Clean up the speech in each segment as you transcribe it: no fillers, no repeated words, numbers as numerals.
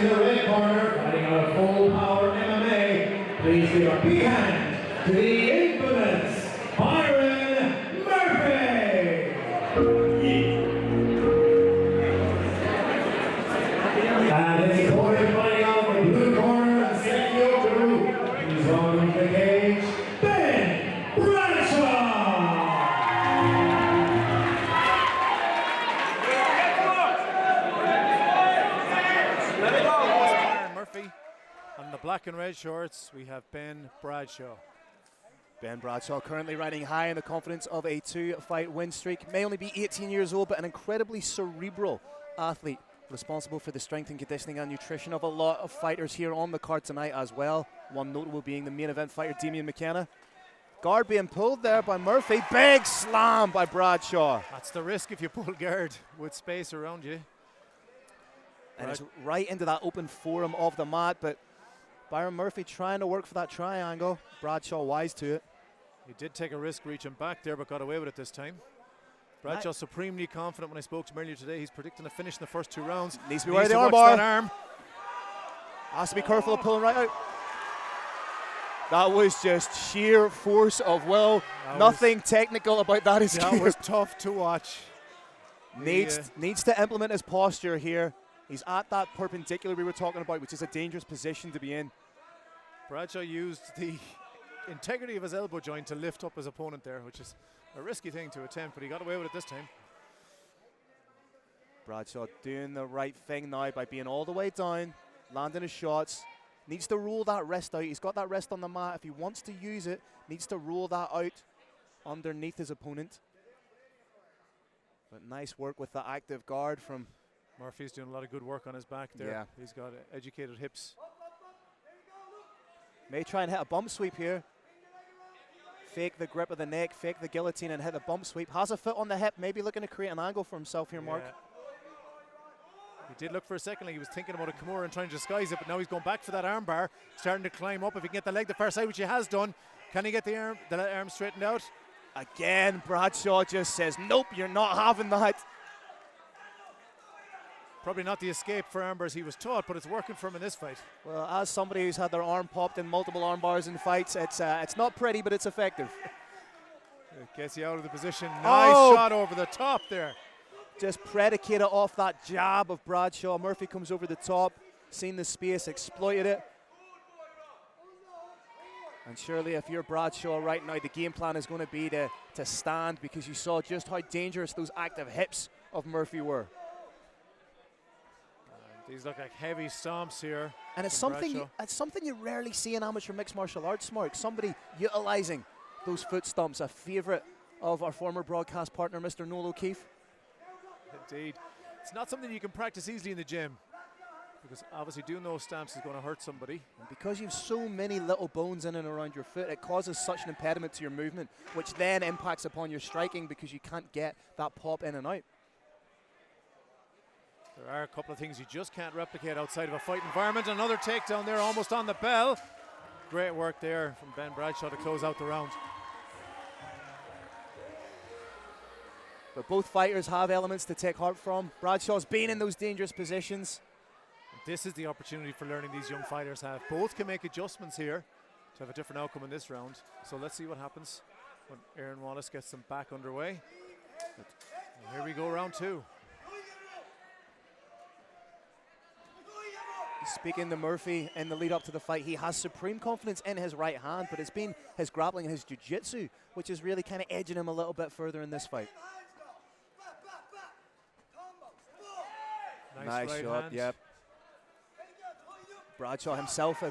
in the red corner, fighting out of full power MMA. Please give a big hand to the infamous Byron Murphy. And his opponent fighting out of the blue corner, Sekkyoku. He's on the cage, Bradshaw. On the black and red shorts, we have Ben Bradshaw. Ben Bradshaw currently riding high in the confidence of a 2-fight win streak. May only be 18 years old, but an incredibly cerebral athlete, responsible for the strength and conditioning and nutrition of a lot of fighters here on the card tonight as well. One notable being the main event fighter, Damian McKenna. Guard being pulled there by Murphy. Big slam by Bradshaw. That's the risk if you pull guard with space around you. And it's right into that open forum of the mat, but Byron Murphy trying to work for that triangle. Bradshaw wise to it. He did take a risk reaching back there, but got away with it this time. Bradshaw supremely confident. When I spoke to him earlier today, he's predicting a finish in the first 2 rounds. Needs to be aware of the arm. Has to be careful of pulling right out. That was just sheer force of will. Nothing technical about that. That was tough to watch. Needs to implement his posture here. He's at that perpendicular we were talking about, which is a dangerous position to be in. Bradshaw used the integrity of his elbow joint to lift up his opponent there, which is a risky thing to attempt, but he got away with it this time. Bradshaw doing the right thing now by being all the way down, landing his shots. Needs to roll that wrist out. He's got that wrist on the mat. If he wants to use it, needs to roll that out underneath his opponent. But nice work with the active guard from Murphy's doing a lot of good work on his back there. Yeah. He's got educated hips. May try and hit a bump sweep here. Fake the grip of the neck, fake the guillotine and hit the bump sweep. Has a foot on the hip, maybe looking to create an angle for himself here, Mark. He did look for a second like he was thinking about a Kimura and trying to disguise it, but now he's going back for that arm bar, starting to climb up. If he can get the leg the far side, which he has done, can he get the arm straightened out? Again, Bradshaw just says, nope, you're not having that. Probably not the escape for armbars he was taught, but it's working for him in this fight. Well, as somebody who's had their arm popped in multiple arm bars in fights, it's not pretty, but it's effective. It gets you out of the position. Nice shot over the top there. Just predicated off that jab of Bradshaw. Murphy comes over the top, seen the space, exploited it. And surely if you're Bradshaw right now, the game plan is going to be to stand, because you saw just how dangerous those active hips of Murphy were. These look like heavy stomps here. And it's something you rarely see in amateur mixed martial arts, Mark. Somebody utilizing those foot stomps, a favourite of our former broadcast partner, Mr. Noel O'Keefe. Indeed. It's not something you can practice easily in the gym, because obviously doing those stamps is going to hurt somebody. And because you have so many little bones in and around your foot, it causes such an impediment to your movement, which then impacts upon your striking because you can't get that pop in and out. There are a couple of things you just can't replicate outside of a fight environment. Another takedown there, almost on the bell. Great work there from Ben Bradshaw to close out the round. But both fighters have elements to take heart from. Bradshaw's been in those dangerous positions. This is the opportunity for learning these young fighters have. Both can make adjustments here to have a different outcome in this round. So let's see what happens when Aaron Wallace gets them back underway. And here we go, round 2. Speaking to Murphy in the lead up to the fight, he has supreme confidence in his right hand, but it's been his grappling and his jiu-jitsu which is really kind of edging him a little bit further in this fight. Nice right shot, hand. yep. Bradshaw himself,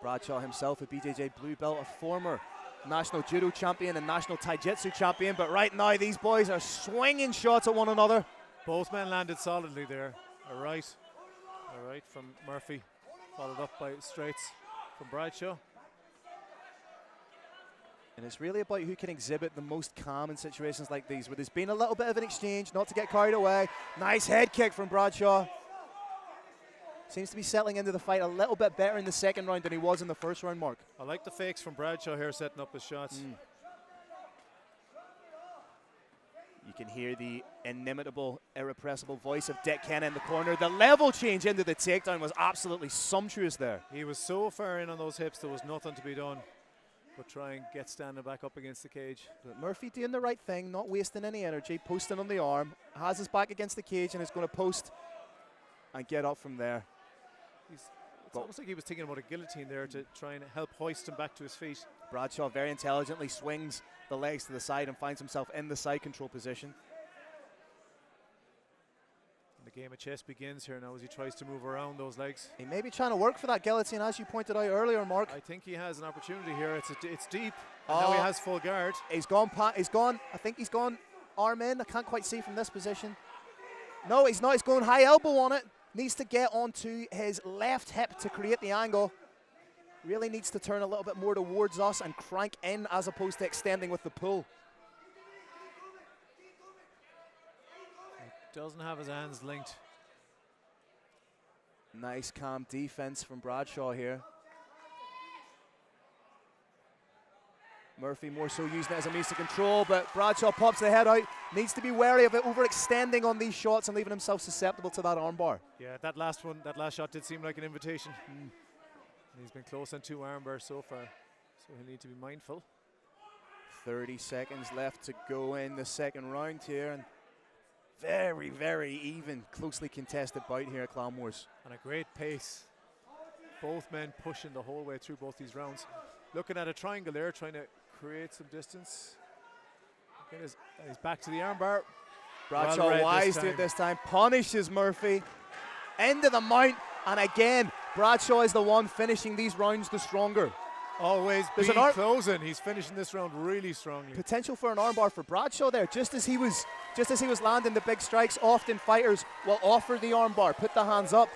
Bradshaw himself, a BJJ blue belt, a former national judo champion and national taijutsu champion, but right now these boys are swinging shots at one another. Both men landed solidly there. All right from Murphy, followed up by straights from Bradshaw. And it's really about who can exhibit the most calm in situations like these, where there's been a little bit of an exchange, not to get carried away. Nice head kick from Bradshaw. Seems to be settling into the fight a little bit better in the second round than he was in the first round, Mark. I like the fakes from Bradshaw here, setting up his shots. You can hear the inimitable, irrepressible voice of Dick Kenna in the corner. The level change into the takedown was absolutely sumptuous there. He was so far in on those hips, there was nothing to be done but try and get standing back up against the cage. But Murphy doing the right thing, not wasting any energy, posting on the arm, has his back against the cage and is going to post and get up from there. It's almost like he was thinking about a guillotine there to try and help hoist him back to his feet. Bradshaw very intelligently swings the legs to the side and finds himself in the side control position. And the game of chess begins here now as he tries to move around those legs. He may be trying to work for that guillotine, as you pointed out earlier, Mark. I think he has an opportunity here. It's deep. And now he has full guard. He's gone. I think he's gone arm in. I can't quite see from this position. No, he's not. He's going high elbow on it. Needs to get onto his left hip to create the angle. Really needs to turn a little bit more towards us and crank in as opposed to extending with the pull. He doesn't have his hands linked. Nice calm defense from Bradshaw here. Murphy more so using it as a means to control, but Bradshaw pops the head out. Needs to be wary of it overextending on these shots and leaving himself susceptible to that armbar. Yeah, that last shot did seem like an invitation. He's been close on 2 armbars so far, so he'll need to be mindful. 30 seconds left to go in the second round here, and very, very even, closely contested bout here at Clan Wars. And a great pace. Both men pushing the whole way through both these rounds. Looking at a triangle there, trying to create some distance. He's back to the armbar. Bradshaw wise to it this time, punishes Murphy. Into the mount, and again, Bradshaw is the one finishing these rounds the stronger. Always closing. He's finishing this round really strongly. Potential for an armbar for Bradshaw there. Just as he was landing the big strikes, often fighters will offer the armbar, put the hands up.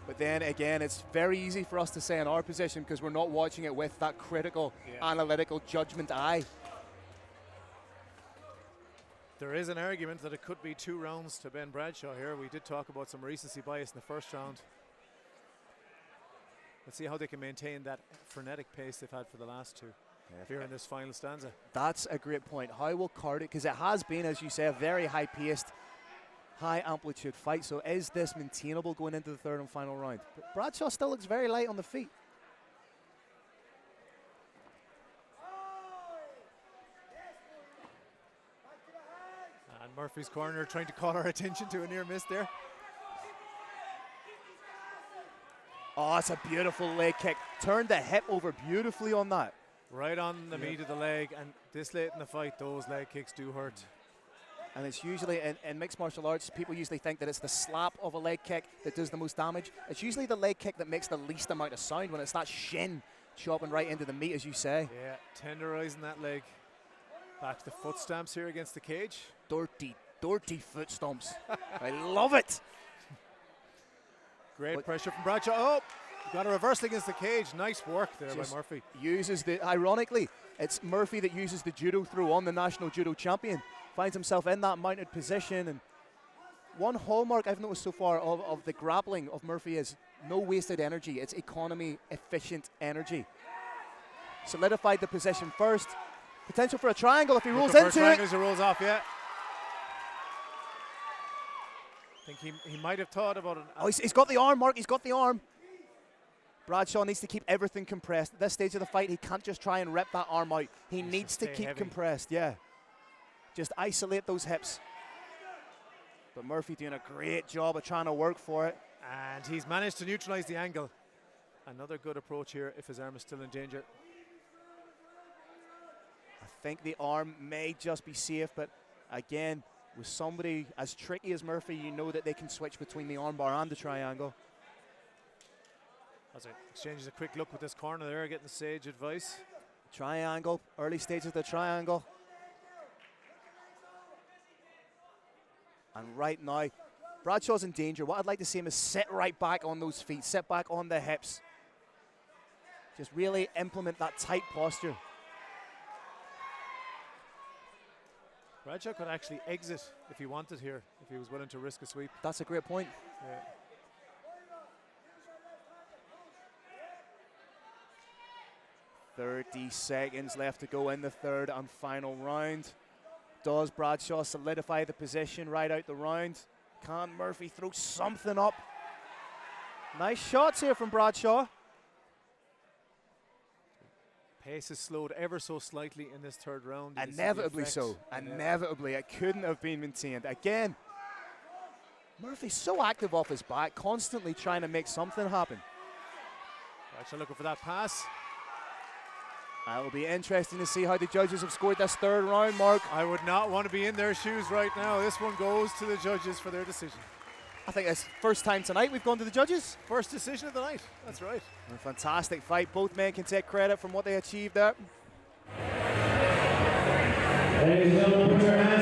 But then again, it's very easy for us to say in our position because we're not watching it with that critical, analytical judgment eye. There is an argument that it could be 2 rounds to Ben Bradshaw here. We did talk about some recency bias in the first round. Let's see how they can maintain that frenetic pace they've had for the last 2 here in this final stanza. That's a great point. How will Carter, because it has been, as you say, a very high-paced, high-amplitude fight. So is this maintainable going into the third and final round? But Bradshaw still looks very light on the feet. And Murphy's corner trying to call our attention to a near miss there. Oh, it's a beautiful leg kick. Turned the hip over beautifully on that. Right on the meat of the leg, and this late in the fight, those leg kicks do hurt. And it's usually, in mixed martial arts, people usually think that it's the slap of a leg kick that does the most damage. It's usually the leg kick that makes the least amount of sound when it's that shin chopping right into the meat, as you say. Yeah, tenderizing that leg. Back to the foot stamps here against the cage. Dirty, dirty foot stomps. I love it. Great pressure from Bradshaw. Oh, got a reversal against the cage. Nice work there by Murphy. Ironically, it's Murphy that uses the judo throw on the national judo champion. Finds himself in that mounted position. And one hallmark I've noticed so far of the grappling of Murphy is no wasted energy. It's economy, efficient energy. Solidified the position first. Potential for a triangle if he rolls into it. As he rolls off, yeah. I think he might have thought about it. Oh, he's got the arm, Mark. He's got the arm. Bradshaw needs to keep everything compressed. At this stage of the fight, he can't just try and rip that arm out. He needs to keep compressed, yeah. Just isolate those hips. But Murphy doing a great job of trying to work for it. And he's managed to neutralize the angle. Another good approach here if his arm is still in danger. I think the arm may just be safe, but again, with somebody as tricky as Murphy, you know that they can switch between the armbar and the triangle. As he exchanges a quick look with this corner there, getting sage advice. Triangle, early stages of the triangle. And right now, Bradshaw's in danger. What I'd like to see him is sit right back on those feet, sit back on the hips. Just really implement that tight posture. Bradshaw could actually exit if he wanted here, if he was willing to risk a sweep. That's a great point. Yeah. .30 seconds left to go in the third and final round. Does Bradshaw solidify the position right out the round? Can Murphy throw something up? Nice shots here from Bradshaw. Pace is slowed ever so slightly in this third round. You can see the Inevitably effect. so. Inevitably. It couldn't have been maintained. Again, Murphy's so active off his back, constantly trying to make something happen. Bradshaw looking for that pass. It will be interesting to see how the judges have scored this third round, Mark. I would not want to be in their shoes right now. This one goes to the judges for their decision. I think it's first time tonight we've gone to the judges. First decision of the night. That's right. A fantastic fight. Both men can take credit from what they achieved there. Ladies and gentlemen, put your hands